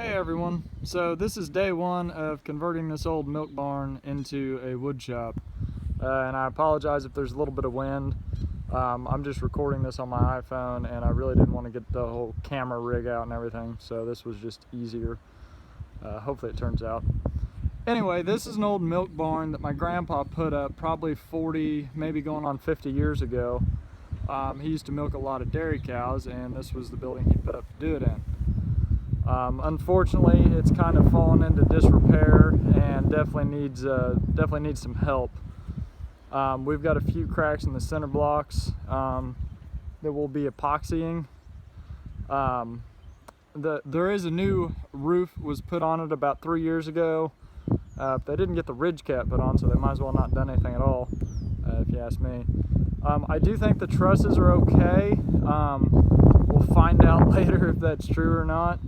Hey everyone, so this is day one of converting this old milk barn into a wood shop, and I apologize if there's a little bit of wind. I'm just recording this on my iPhone and I really didn't want to get the whole camera rig out and everything, so this was just easier. Hopefully it turns out. Anyway, this is an old milk barn that my grandpa put up probably 40, maybe going on 50 years ago. He used to milk a lot of dairy cows, and this was the building he put up to do it in. Unfortunately, it's kind of fallen into disrepair and definitely needs some help. We've got a few cracks in the center blocks that we'll be epoxying. There is a new roof was put on it about 3 years ago. They didn't get the ridge cap put on, so they might as well not done anything at all, if you ask me. I do think the trusses are okay. We'll find out later if that's true or not.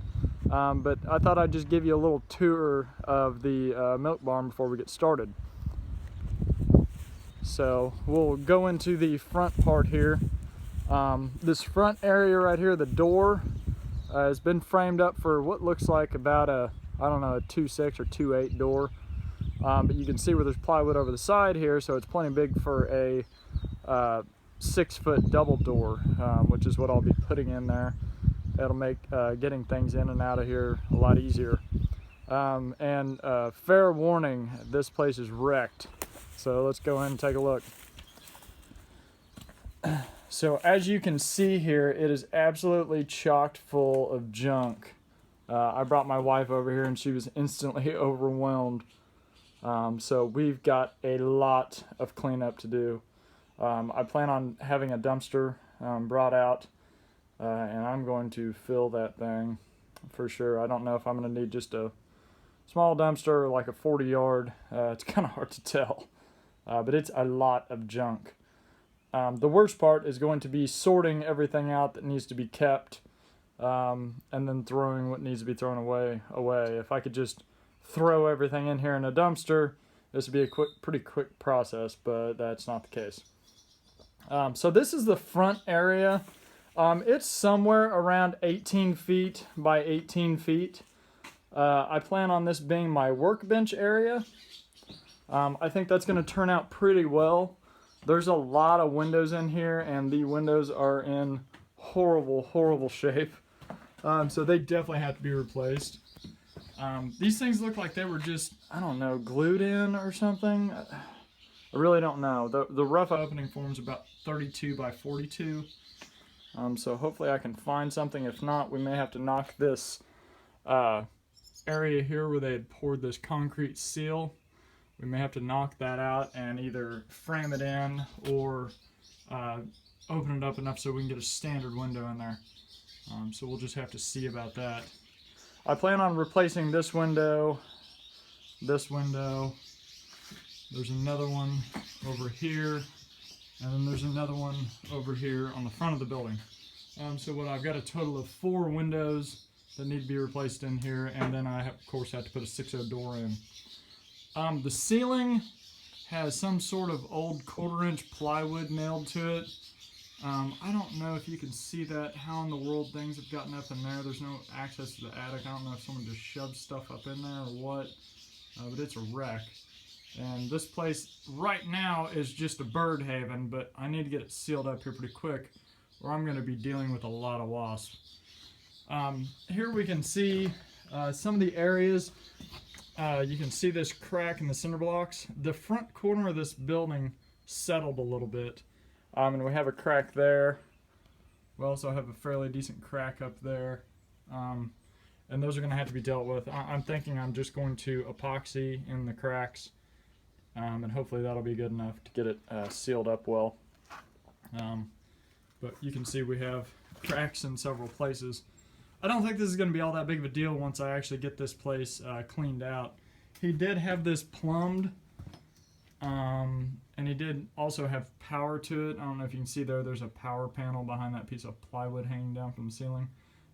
But I thought I'd just give you a little tour of the milk barn before we get started. So we'll go into the front part here. This front area right here, the door, has been framed up for what looks like about a 2.6 or 2.8 door. But you can see where there's plywood over the side here, so it's plenty big for a 6-foot double door, which is what I'll be putting in there. That'll make getting things in and out of here a lot easier. Fair warning, this place is wrecked. So let's go in and take a look. So as you can see here, it is absolutely chocked full of junk. I brought my wife over here and she was instantly overwhelmed. So we've got a lot of cleanup to do. I plan on having a dumpster brought out. And I'm going to fill that thing for sure. I don't know if I'm going to need just a small dumpster or like a 40-yard. It's kind of hard to tell, but it's a lot of junk. The worst part is going to be sorting everything out that needs to be kept, and then throwing what needs to be thrown away. If I could just throw everything in here in a dumpster, this would be a pretty quick process, but that's not the case. So this is the front area. It's somewhere around 18 feet by 18 feet. I plan on this being my workbench area. I think that's going to turn out pretty well. There's a lot of windows in here, and the windows are in horrible shape. So they definitely have to be replaced. These things look like they were just, I don't know, glued in or something. I really don't know. The rough opening form is about 32 by 42. So hopefully I can find something. If not, we may have to knock this area here where they had poured this concrete seal. We may have to knock that out and either frame it in or open it up enough so we can get a standard window in there. So we'll just have to see about that. I plan on replacing this window, there's another one over here, and then there's another one over here on the front of the building. So what I've got a total of 4 windows that need to be replaced in here, and then I of course have to put a 6.0 door in. The ceiling has some sort of old 1/4-inch plywood nailed to it. I don't know if you can see that, how in the world things have gotten up in there. There's no access to the attic. I don't know if someone just shoved stuff up in there or what, but it's a wreck. And this place right now is just a bird haven, but I need to get it sealed up here pretty quick, or I'm going to be dealing with a lot of wasps. Here we can see some of the areas. You can see this crack in the cinder blocks. The front corner of this building settled a little bit, and we have a crack there. We also have a fairly decent crack up there, and those are going to have to be dealt with. I'm thinking I'm just going to epoxy in the cracks. And hopefully that'll be good enough to get it sealed up well. But you can see we have cracks in several places. I don't think this is going to be all that big of a deal once I actually get this place cleaned out. He did have this plumbed, and he did also have power to it. I don't know if you can see there's a power panel behind that piece of plywood hanging down from the ceiling.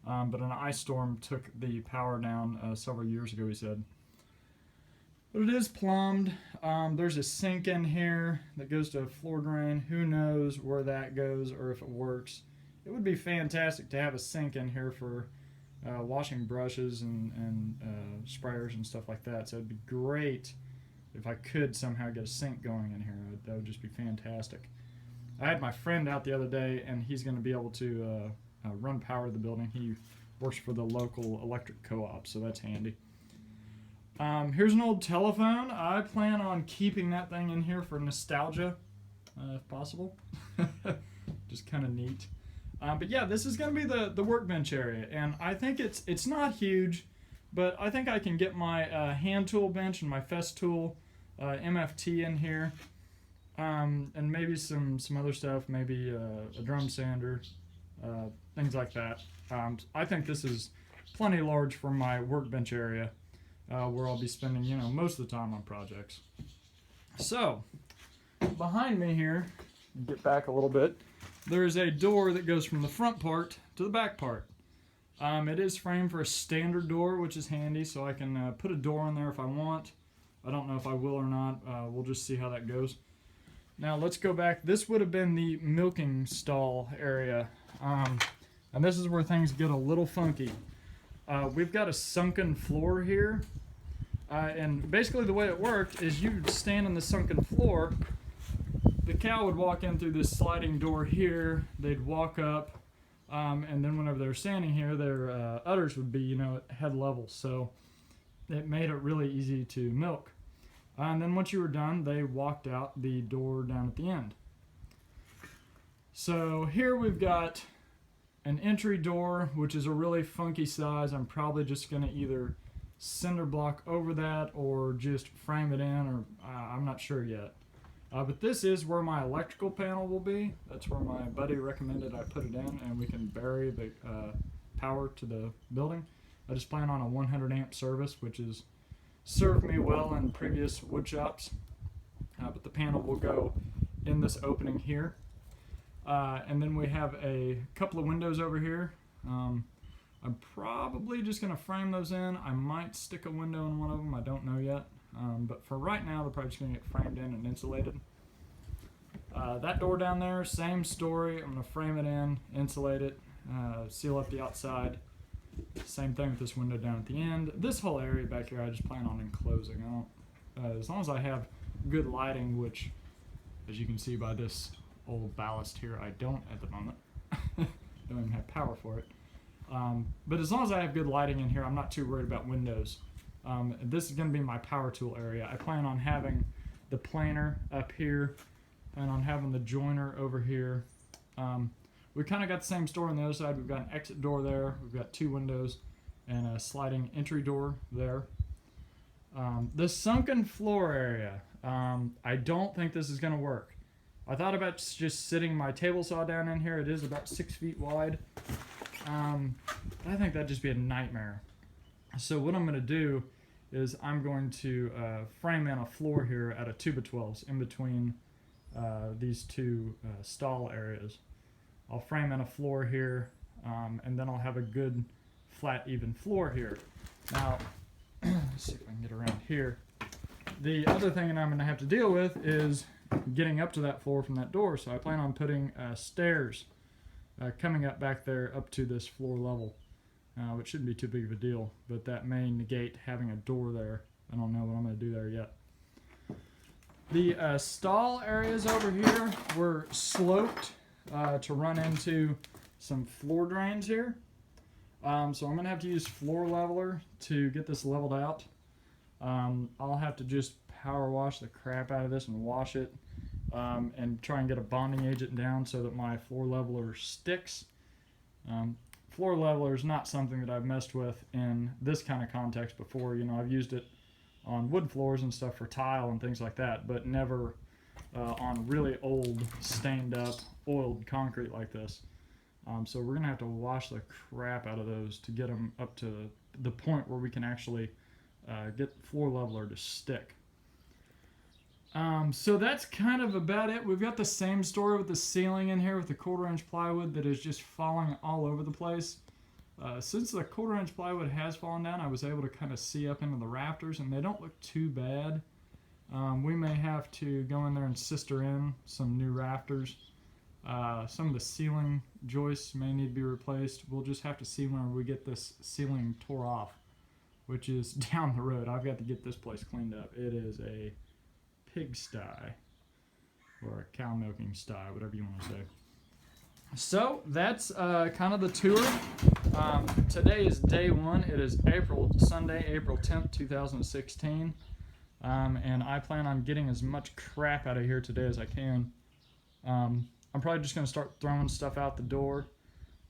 But an ice storm took the power down several years ago, he said. But it is plumbed. There's a sink in here that goes to a floor drain. Who knows where that goes or if it works. It would be fantastic to have a sink in here for washing brushes and sprayers and stuff like that. So it'd be great if I could somehow get a sink going in here. That would just be fantastic. I had my friend out the other day, and he's going to be able to run power to the building. He works for the local electric co-op, so that's handy. Here's an old telephone. I plan on keeping that thing in here for nostalgia, if possible. Just kind of neat. But yeah, this is going to be the workbench area, and I think it's not huge, but I think I can get my hand tool bench and my Festool MFT in here, and maybe some other stuff, maybe a drum sander, things like that. I think this is plenty large for my workbench area, where I'll be spending most of the time on projects. So behind me here, get back a little bit, there is a door that goes from the front part to the back part. It is framed for a standard door, which is handy, so I can put a door in there if I want. I don't know if I will or not. We'll just see how that goes. Now let's go back. This would have been the milking stall area, and this is where things get a little funky. We've got a sunken floor here, and basically the way it worked is you'd stand on the sunken floor. The cow would walk in through this sliding door here, they'd walk up, and then whenever they're standing here, their udders would be, at head level, so it made it really easy to milk. And then once you were done, they walked out the door down at the end. So here we've got an entry door, which is a really funky size. I'm probably just going to either cinder block over that or just frame it in, or I'm not sure yet. But this is where my electrical panel will be. That's where my buddy recommended I put it in, and we can bury the power to the building. I just plan on a 100 amp service, which has served me well in previous wood shops. But the panel will go in this opening here. And then we have a couple of windows over here. I'm probably just going to frame those in. I might stick a window in one of them. I don't know yet. But for right now, they're probably just going to get framed in and insulated. That door down there, same story. I'm going to frame it in, insulate it, seal up the outside. Same thing with this window down at the end. This whole area back here, I just plan on enclosing. As long as I have good lighting, which, as you can see by this old ballast here, I don't at the moment. Don't even have power for it. But as long as I have good lighting in here, I'm not too worried about windows. This is going to be my power tool area. I plan on having the planer up here, plan on having the joiner over here. We kind of got the same story on the other side. We've got an exit door there, we've got two windows, and a sliding entry door there. The sunken floor area, I don't think this is going to work. I thought about just sitting my table saw down in here. It is about 6 feet wide. I think that'd just be a nightmare. So what I'm going to do is I'm going to frame in a floor here at a 2x12s in between these two stall areas. I'll frame in a floor here, and then I'll have a good flat even floor here. Now, let's see if I can get around here. The other thing that I'm going to have to deal with is getting up to that floor from that door, so I plan on putting stairs coming up back there up to this floor level, which shouldn't be too big of a deal, but that may negate having a door there. I don't know what I'm going to do there yet. The stall areas over here were sloped to run into some floor drains here. So I'm going to have to use floor leveler to get this leveled out. I'll have to just power wash the crap out of this and wash it, and try and get a bonding agent down so that my floor leveler sticks. Floor leveler is not something that I've messed with in this kind of context before. I've used it on wood floors and stuff for tile and things like that, but never on really old, stained up, oiled concrete like this. So we're going to have to wash the crap out of those to get them up to the point where we can actually get floor leveler to stick. So that's kind of about it. We've got the same story with the ceiling in here with the 1/4-inch plywood that is just falling all over the place. Since the 1/4-inch plywood has fallen down, I was able to kind of see up into the rafters, and they don't look too bad. We may have to go in there and sister in some new rafters. Some of the ceiling joists may need to be replaced. We'll just have to see when we get this ceiling tore off, which is down the road. I've got to get this place cleaned up. It is a pigsty, or a cow milking sty, whatever you want to say. So that's kind of the tour. Today is day one. It is Sunday, April 10th, 2016. And I plan on getting as much crap out of here today as I can. I'm probably just going to start throwing stuff out the door.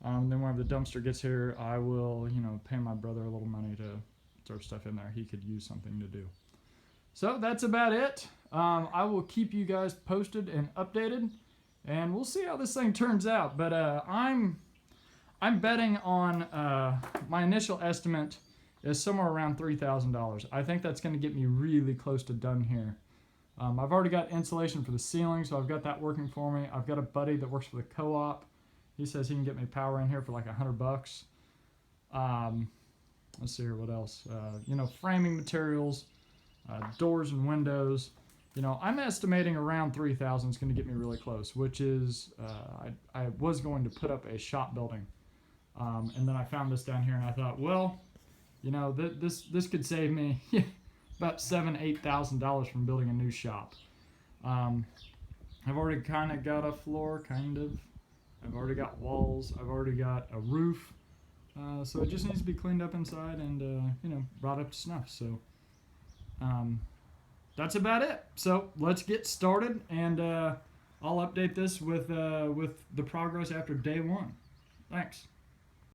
Then whenever the dumpster gets here, I will, pay my brother a little money to throw stuff in there. He could use something to do. So that's about it. I will keep you guys posted and updated, and we'll see how this thing turns out. But I'm betting on my initial estimate is somewhere around $3,000. I think that's going to get me really close to done here. I've already got insulation for the ceiling, so I've got that working for me. I've got a buddy that works for the co-op. He says he can get me power in here for like $100. Let's see here, what else? Framing materials, doors and windows. I'm estimating around $3,000 is going to get me really close, which is, I was going to put up a shop building. And then I found this down here and I thought, well, this could save me about $7,000-8,000 from building a new shop. I've already kind of got a floor, I've already got walls. I've already got a roof. So it just needs to be cleaned up inside and, brought up to snuff. So that's about it. So let's get started, and I'll update this with the progress after day one. Thanks.